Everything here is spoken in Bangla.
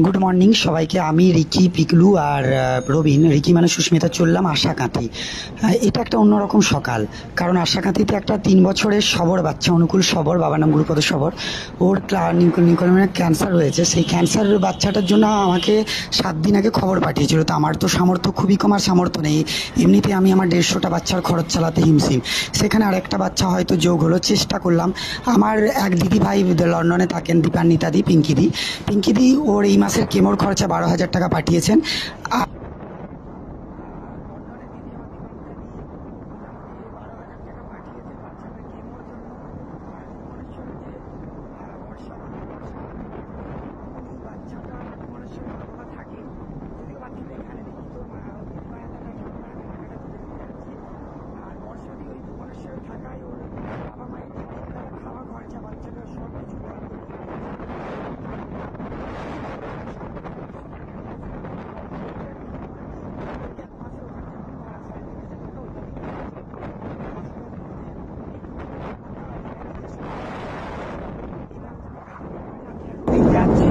গুড মর্নিং সবাইকে। আমি রিকি, পিকলু আর রবিন। রিকি মানে সুস্মিতা, চললাম আশাকাঁথি। এটা একটা অন্যরকম সকাল, কারণ আশাকাঁথিতে একটা 3 বছরের সবর বাচ্চা, অনুকূল সবর, বাবার নাম গুরুপদ সবর। ওর নিউকোলিয়ামের ক্যান্সার হয়েছে। সেই ক্যান্সারের বাচ্চাটার জন্য আমাকে 7 দিন আগে খবর পাঠিয়েছিল। তো আমার তো সামর্থ্য খুবই কম, আর সামর্থ্য নেই এমনিতে। আমি আমার 150টা বাচ্চার খরচ চালাতে হিমশিম। সেখানে আরেকটা বাচ্চা হয়তো যোগ হলো, চেষ্টা করলাম। আমার এক দিদি ভাই লন্ডনে থাকেন, দীপান্বিতা দি, পিঙ্কিদি ওর এই মাসের কেমোর খরচা 12,000 টাকা পাঠিয়েছেন। যাচ্ছি